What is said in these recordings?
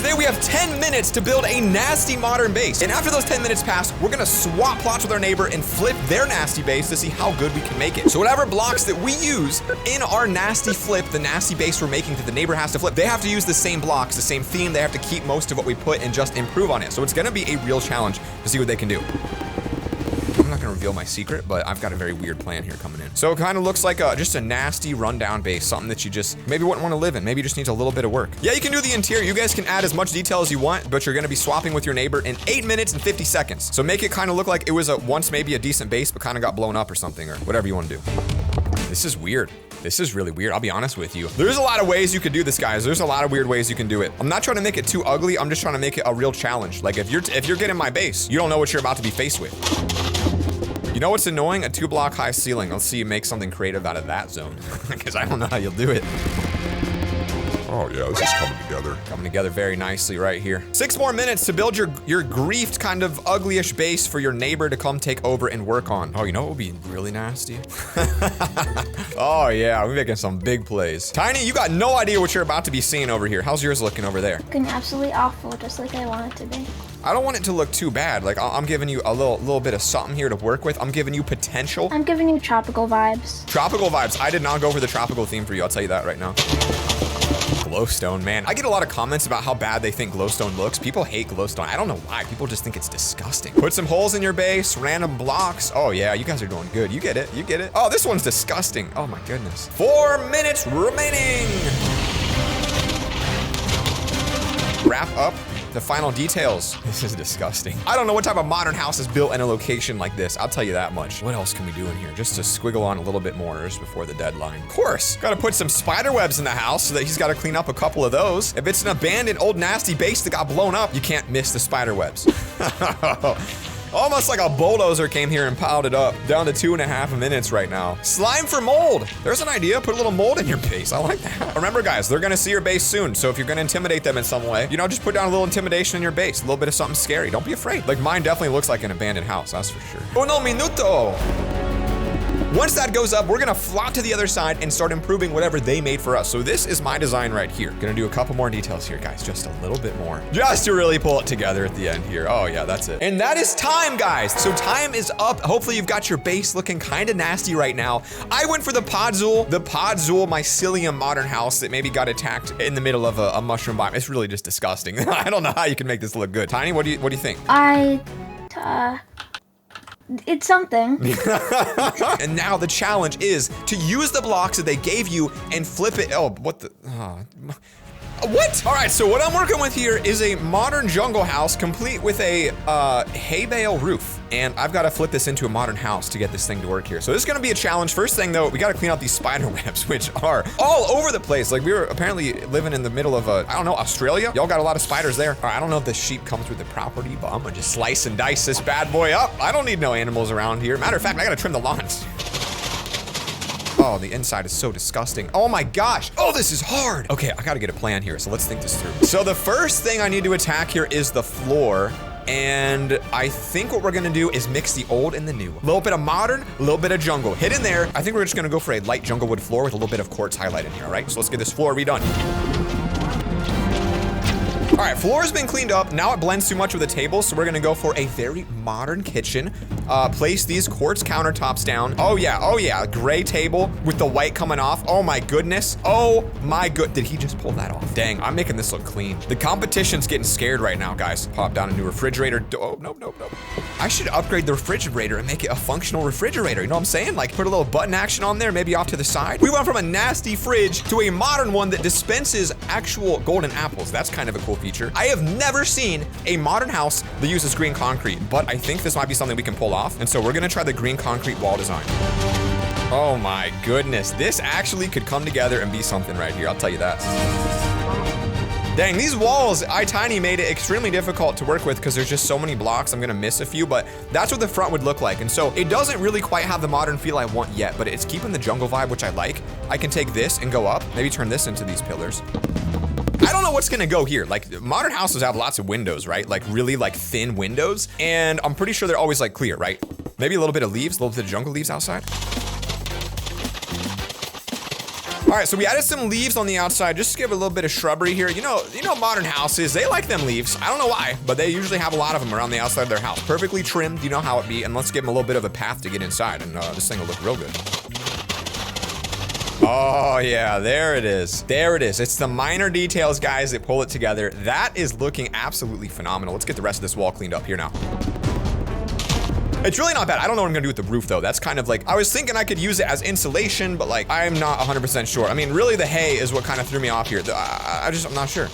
today we have 10 minutes to build a nasty modern base. And after those 10 minutes pass, we're gonna swap plots with our neighbor and flip their nasty base to see how good we can make it. So whatever blocks that we use in our nasty flip, the nasty base we're making that the neighbor has to flip, they have to use the same blocks, the same theme. They have to keep most of what we put and just improve on it. So it's gonna be a real challenge to see what they can do. I'm not gonna reveal my secret, but I've got a very weird plan here coming in. So it kind of looks like just a nasty rundown base, something that you just maybe wouldn't want to live in. Maybe just needs a little bit of work. Yeah, you can do the interior. You guys can add as much detail as you want, but you're gonna be swapping with your neighbor in 8 minutes and 50 seconds. So make it kind of look like it was once maybe a decent base, but kind of got blown up or something, or whatever you want to do. This is weird. This is really weird, I'll be honest with you. There's a lot of ways you could do this, guys. There's a lot of weird ways you can do it. I'm not trying to make it too ugly. I'm just trying to make it a real challenge. Like if you're getting my base, you don't know what you're about to be faced with. You know what's annoying? A 2-block high ceiling. Let's see you make something creative out of that zone, because I don't know how you'll do it. Oh yeah, this is coming together. Coming together very nicely right here. 6 more minutes to build your griefed kind of uglyish base for your neighbor to come take over and work on. Oh, you know what would be really nasty? Oh yeah, we're making some big plays. Tiny, you got no idea what you're about to be seeing over here. How's yours looking over there? Looking absolutely awful, just like I want it to be. I don't want it to look too bad. Like I'm giving you a little bit of something here to work with. I'm giving you potential. I'm giving you tropical vibes. Tropical vibes. I did not go for the tropical theme for you. I'll tell you that right now. Glowstone, man. I get a lot of comments about how bad they think glowstone looks. People hate glowstone. I don't know why. People just think it's disgusting. Put some holes in your base, random blocks. Oh yeah, you guys are doing good. You get it. You get it. Oh, this one's disgusting. Oh my goodness. 4 minutes remaining. Wrap up the final details. This is disgusting. I don't know what type of modern house is built in a location like this. I'll tell you that much. What else can we do in here? Just to squiggle on a little bit more just before the deadline. Of course, gotta put some spider webs in the house so that he's gotta clean up a couple of those. If it's an abandoned old nasty base that got blown up, you can't miss the spider webs. Almost like a bulldozer came here and piled it up. Down to 2.5 minutes right now. Slime for mold. There's an idea. Put a little mold in your base. I like that. Remember, guys, they're gonna see your base soon. So if you're gonna intimidate them in some way, you know, just put down a little intimidation in your base. A little bit of something scary. Don't be afraid. Like mine definitely looks like an abandoned house. That's for sure. Uno minuto. Once that goes up, we're gonna flop to the other side and start improving whatever they made for us. So this is my design right here. Gonna do a couple more details here, guys. Just a little bit more. Just to really pull it together at the end here. Oh yeah, that's it. And that is time, guys. So time is up. Hopefully you've got your base looking kind of nasty right now. I went for the Podzol mycelium modern house that maybe got attacked in the middle of a mushroom biome. It's really just disgusting. I don't know how you can make this look good. Tiny, what do you think? It's something. And now the challenge is to use the blocks that they gave you and flip it. Oh, what the? What? All right, so what I'm working with here is a modern jungle house complete with a hay bale roof. And I've got to flip this into a modern house to get this thing to work here. So this is going to be a challenge. First thing though, we got to clean out these spider webs, which are all over the place. Like we were apparently living in the middle of I don't know, Australia. Y'all got a lot of spiders there. All right, I don't know if the sheep comes with the property, but I'm gonna just slice and dice this bad boy up. I don't need no animals around here. Matter of fact, I got to trim the lawns. Oh, the inside is so disgusting. Oh my gosh. Oh, this is hard. Okay, I gotta get a plan here, so let's think this through. So the first thing I need to attack here is the floor. And I think what we're gonna do is mix the old and the new. A little bit of modern, a little bit of jungle. Hit in there. I think we're just gonna go for a light jungle wood floor with a little bit of quartz highlight in here, all right? So let's get this floor redone. All right, floor has been cleaned up. Now it blends too much with the table, so we're gonna go for a very modern kitchen. Place these quartz countertops down. Oh yeah, gray table with the white coming off. Oh my goodness. Oh my good, did he just pull that off? Dang, I'm making this look clean. The competition's getting scared right now, guys. Pop down a new refrigerator. Oh, no. I should upgrade the refrigerator and make it a functional refrigerator. You know what I'm saying? Like put a little button action on there, maybe off to the side. We went from a nasty fridge to a modern one that dispenses actual golden apples. That's kind of a cool feature. I have never seen a modern house that uses green concrete, but I think this might be something we can pull off. And so we're gonna try the green concrete wall design. Oh my goodness, this actually could come together and be something right here, I'll tell you that. Dang, these walls, iTiny made it extremely difficult to work with because there's just so many blocks. I'm gonna miss a few, but that's what the front would look like. And so it doesn't really quite have the modern feel I want yet, but it's keeping the jungle vibe, which I like. I can take this and go up, maybe turn this into these pillars. I don't know what's gonna go here. Like modern houses have lots of windows, right? Like really like thin windows. And I'm pretty sure they're always like clear, right? Maybe a little bit of leaves, a little bit of jungle leaves outside. All right, so we added some leaves on the outside just to give it a little bit of shrubbery here. You know modern houses, they like them leaves. I don't know why, but they usually have a lot of them around the outside of their house. Perfectly trimmed, you know how it be, and let's give them a little bit of a path to get inside, and this thing will look real good. Oh yeah, there it is. There it is. It's the minor details, guys, that pull it together. That is looking absolutely phenomenal. Let's get the rest of this wall cleaned up here now. It's really not bad. I don't know what I'm gonna do with the roof though. That's kind of like, I was thinking I could use it as insulation, but like, I'm not 100% sure. I mean, really the hay is what kind of threw me off here. I'm not sure.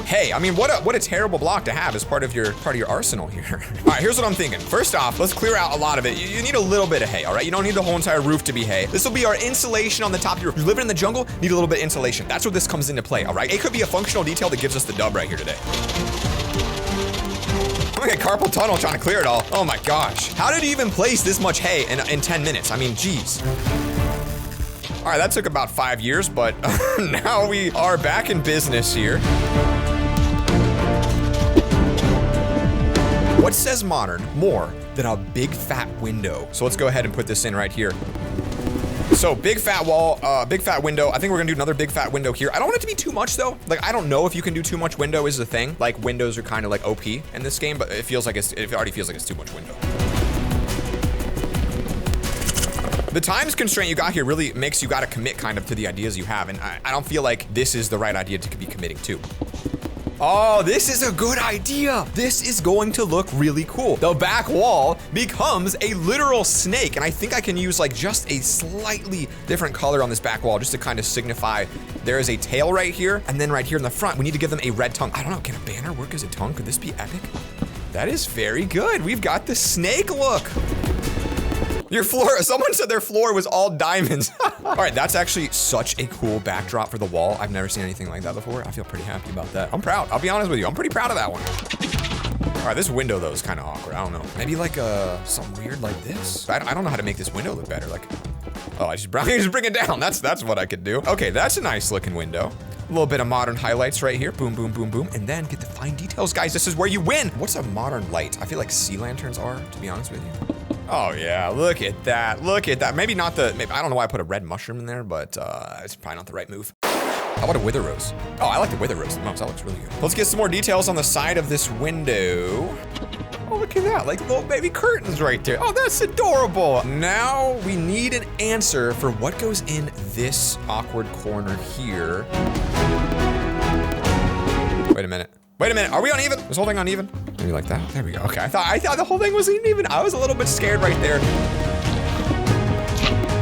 Hey, I mean, what a terrible block to have as part of your arsenal here. All right, here's what I'm thinking. First off, let's clear out a lot of it. You need a little bit of hay, all right? You don't need the whole entire roof to be hay. This will be our insulation on the top of your roof. You're living in the jungle, need a little bit of insulation. That's where this comes into play, all right? It could be a functional detail that gives us the dub right here today. Okay, carpal tunnel trying to clear it all. Oh my gosh. How did he even place this much hay in 10 minutes? I mean, geez. All right, that took about 5 years, but now we are back in business here. What says modern more than a big fat window? So let's go ahead and put this in right here. So big fat wall, big fat window. I think we're gonna do another big fat window here. I don't want it to be too much though. Like, I don't know if you can do too much window is the thing. Like, windows are kind of like OP in this game, but it already feels like it's too much window. The times constraint you got here really makes you gotta commit kind of to the ideas you have, and I don't feel like this is the right idea to be committing to. Oh, this is a good idea. This is going to look really cool. The back wall becomes a literal snake, and I think I can use like just a slightly different color on this back wall just to kind of signify there is a tail right here, and then right here in the front, we need to give them a red tongue. I don't know, can a banner work as a tongue? Could this be epic? That is very good. We've got the snake look. Your floor, someone said their floor was all diamonds. All right, that's actually such a cool backdrop for the wall. I've never seen anything like that before. I feel pretty happy about that. I'm proud, I'll be honest with you. I'm pretty proud of that one. All right, this window though is kind of awkward. I don't know. Maybe like something weird like this. I don't know how to make this window look better. Like, oh, I just bring it down. That's what I could do. Okay, that's a nice looking window. A little bit of modern highlights right here. Boom, boom, boom, boom. And then get the fine details, guys. This is where you win. What's a modern light? I feel like sea lanterns are, to be honest with you. Oh yeah, look at that. Look at that. Maybe not the, I don't know why I put a red mushroom in there, but it's probably not the right move. How about a wither rose? Oh, I like the wither rose the most. That looks really good. Let's get some more details on the side of this window. Oh, look at that, like little baby curtains right there. Oh, that's adorable. Now we need an answer for what goes in this awkward corner here. Wait a minute. Wait a minute, are we uneven? Is this whole thing uneven? Maybe like that. There we go. Okay, I thought the whole thing was uneven. I was a little bit scared right there.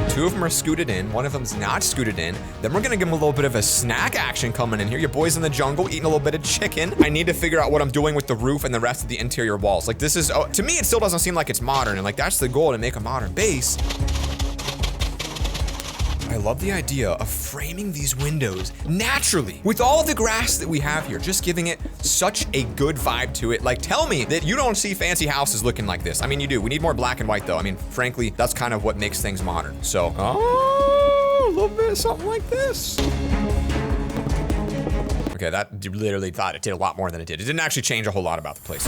Two of them are scooted in, one of them's not scooted in. Then we're gonna give them a little bit of a snack action coming in here. Your boy's in the jungle eating a little bit of chicken. I need to figure out what I'm doing with the roof and the rest of the interior walls. Like this is, to me, it still doesn't seem like it's modern, and like that's the goal, to make a modern base. I love the idea of framing these windows naturally with all the grass that we have here, just giving it such a good vibe to it. Like, tell me that you don't see fancy houses looking like this. I mean, you do. We need more black and white though. I mean, frankly, that's kind of what makes things modern. So, oh, a little bit of something like this. Okay, that literally thought it did a lot more than it did. It didn't actually change a whole lot about the place.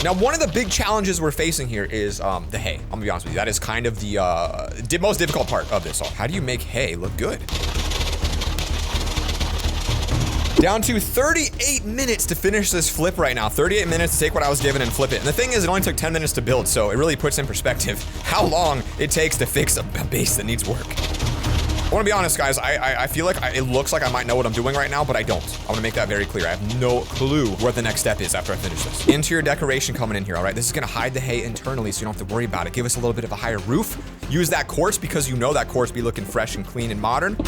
Now, one of the big challenges we're facing here is the hay. I'm gonna be honest with you. That is kind of the most difficult part of this all. How do you make hay look good? Down to 38 minutes to finish this flip right now. 38 minutes to take what I was given and flip it. And the thing is, it only took 10 minutes to build, so it really puts in perspective how long it takes to fix a base that needs work. I wanna be honest, guys, I feel like it looks like I might know what I'm doing right now, but I don't. I wanna make that very clear. I have no clue what the next step is after I finish this. Interior decoration coming in here, all right? This is gonna hide the hay internally so you don't have to worry about it. Give us a little bit of a higher roof. Use that quartz because you know that quartz be looking fresh and clean and modern. I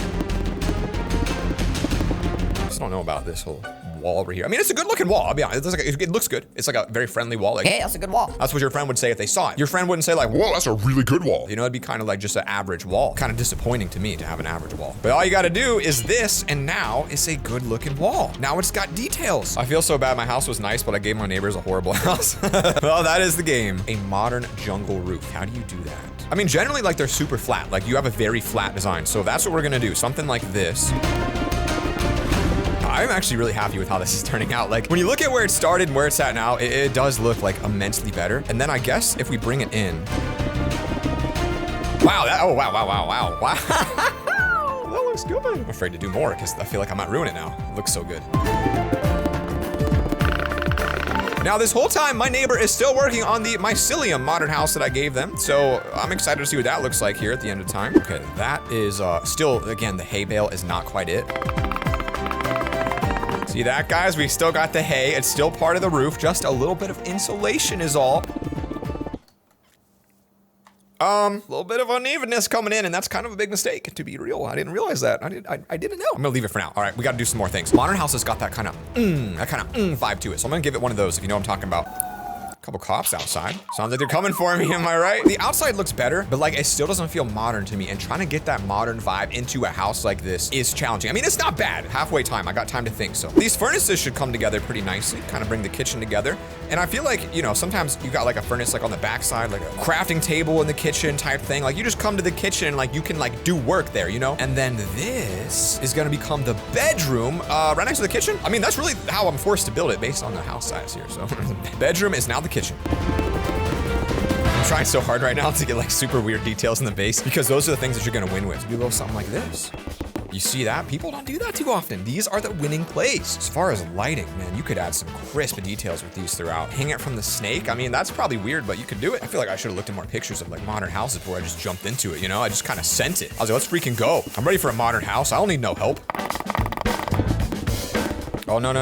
just don't know about this whole wall over here. I mean, it's a good looking wall, I'll be honest. It looks good. It's like a very friendly wall. Like, hey, that's a good wall. That's what your friend would say if they saw it. Your friend wouldn't say like, whoa, that's a really good wall. You know, it'd be kind of like just an average wall. Kind of disappointing to me to have an average wall. But all you gotta do is this, and now it's a good looking wall. Now it's got details. I feel so bad. My house was nice, but I gave my neighbors a horrible house. Well, that is the game. A modern jungle roof. How do you do that? I mean, generally, like, they're super flat. Like, you have a very flat design. So that's what we're gonna do. Something like this. I'm actually really happy with how this is turning out. Like, when you look at where it started and where it's at now, it does look like immensely better. And then I guess if we bring it in, Wow, wow. That looks good. I'm afraid to do more because I feel like I might ruin it now. It looks so good. Now, this whole time, my neighbor is still working on the mycelium modern house that I gave them. So I'm excited to see what that looks like here at the end of time. Okay, that is still, again, the hay bale is not quite it. See that, guys? We still got the hay. It's still part of the roof. Just a little bit of insulation is all. A little bit of unevenness coming in, and that's kind of a big mistake, to be real. I didn't realize that. I didn't know. I'm gonna leave it for now. All right, we gotta do some more things. Modern house has got that kind of vibe to it, so I'm gonna give it one of those, if you know what I'm talking about. Couple cops outside. Sounds like they're coming for me, am I right? The outside looks better, but like it still doesn't feel modern to me, and trying to get that modern vibe into a house like this is challenging. I mean, it's not bad. Halfway time, I got time to think. So these furnaces should come together pretty nicely, kind of bring the kitchen together. And I feel like, you know, sometimes you got like a furnace like on the backside, like a crafting table in the kitchen type thing. Like you just come to the kitchen and like you can like do work there, you know? And then this is gonna become the bedroom right next to the kitchen. I mean, that's really how I'm forced to build it based on the house size here. So bedroom is now the kitchen. I'm trying so hard right now to get like super weird details in the base because those are the things that you're gonna win with. You go something like this. You see that? People don't do that too often. These are the winning plays. As far as lighting, man, you could add some crisp details with these throughout. Hang it from the snake. I mean, that's probably weird, but you could do it. I feel like I should have looked at more pictures of like modern houses before I just jumped into it, you know? I just kind of sent it. I was like, let's freaking go. I'm ready for a modern house. I don't need no help. Oh, no.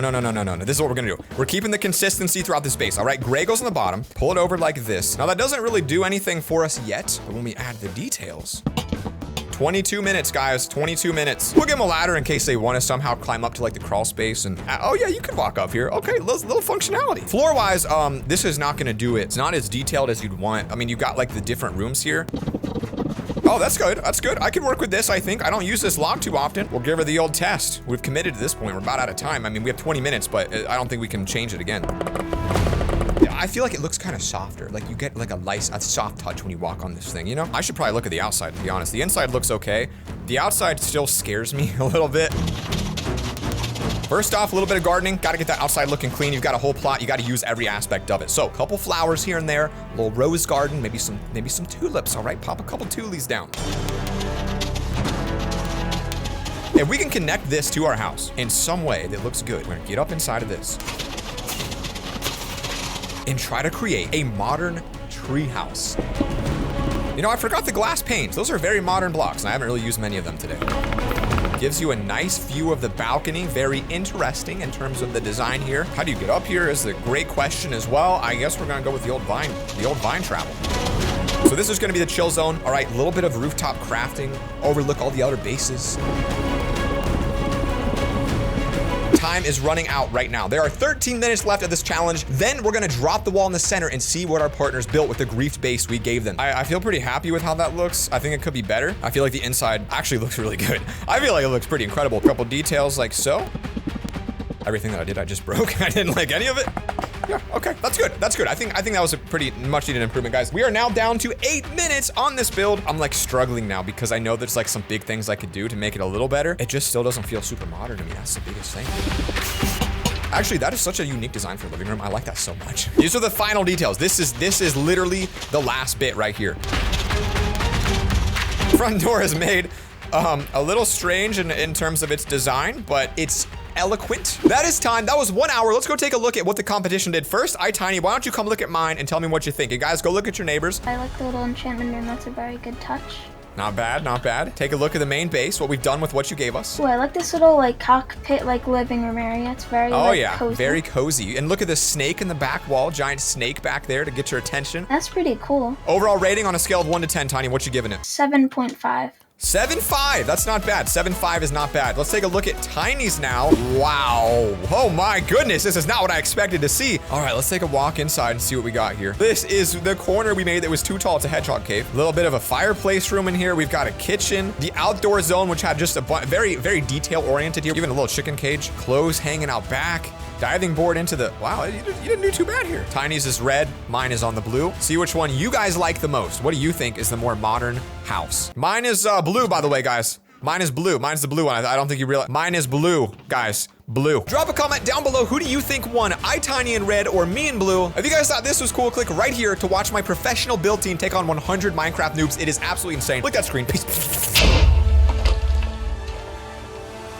This is what we're gonna do. We're keeping the consistency throughout this base, all right? Gray goes on the bottom. Pull it over like this. Now, that doesn't really do anything for us yet, but when we add the details... 22 minutes, guys, 22 minutes. We'll give them a ladder in case they want to somehow climb up to like the crawl space and, oh yeah, you can walk up here. Okay, little functionality. Floor-wise, this is not gonna do it. It's not as detailed as you'd want. I mean, you got like the different rooms here. Oh, that's good. That's good. I can work with this, I think. I don't use this log too often. We'll give her the old test. We've committed to this point. We're about out of time. I mean, we have 20 minutes, but I don't think we can change it again. I feel like it looks kind of softer. Like you get like a soft touch when you walk on this thing, you know? I should probably look at the outside, to be honest. The inside looks okay. The outside still scares me a little bit. First off, a little bit of gardening. Got to get that outside looking clean. You've got a whole plot. You got to use every aspect of it. So, a couple flowers here and there, a little rose garden, maybe some tulips. All right, pop a couple tulies down. If we can connect this to our house in some way that looks good, we're gonna get up inside of this and try to create a modern treehouse. You know, I forgot the glass panes. Those are very modern blocks, and I haven't really used many of them today. Gives you a nice view of the balcony. Very interesting in terms of the design here. How do you get up here is a great question as well. I guess we're gonna go with the old vine travel. So this is gonna be the chill zone. All right, a little bit of rooftop crafting, overlook all the other bases. Time is running out right now. There are 13 minutes left of this challenge. Then we're gonna drop the wall in the center and see what our partners built with the griefed base we gave them. I feel pretty happy with how that looks. I think it could be better. I feel like the inside actually looks really good. I feel like it looks pretty incredible. A couple details like so. Everything that I did, I just broke. I didn't like any of it. Yeah, okay, that's good. That's good. I think that was a pretty much needed improvement, guys. We are now down to 8 minutes on this build. I'm like struggling now because I know there's like some big things I could do to make it a little better. It just still doesn't feel super modern to me. That's the biggest thing. Actually, that is such a unique design for a living room. I like that so much. These are the final details. This is literally the last bit right here. Front door is made a little strange in terms of its design, but it's eloquent. That is time. That was 1 hour. Let's go take a look at what the competition did. First, Tiny, why don't you come look at mine and tell me what you think? You guys go look at your neighbors. I like the little enchantment room. That's a very good touch. Not bad, not bad. Take a look at the main base, what we've done with what you gave us. Oh, I like this little like cockpit like living room area. It's very cozy. Very cozy. And look at the snake in the back wall, giant snake back there to get your attention. That's pretty cool. Overall rating on a scale of 1 to 10, Tiny, what you giving it? 7.5. 7.5, that's not bad. 7.5 is not bad. Let's take a look at Tiny's now. Wow. Oh my goodness, this is not what I expected to see. All right, let's take a walk inside and see what we got here. This is the corner we made that was too tall. It's a hedgehog cave. A little bit of a fireplace room in here. We've got a kitchen. The outdoor zone, which had just a very, very detail oriented here. Even a little chicken cage. Clothes hanging out back. Diving board into the, wow, you didn't do too bad here. Tiny's is red, mine is on the blue. See which one you guys like the most. What do you think is the more modern house? Mine is blue, by the way, guys. Mine is blue. Mine's the blue one. I don't think you realize. Mine is blue, guys. Blue. Drop a comment down below. Who do you think won? I, Tiny, in red, or me in blue? If you guys thought this was cool, click right here to watch my professional build team take on 100 Minecraft noobs. It is absolutely insane. Click that screen. Peace.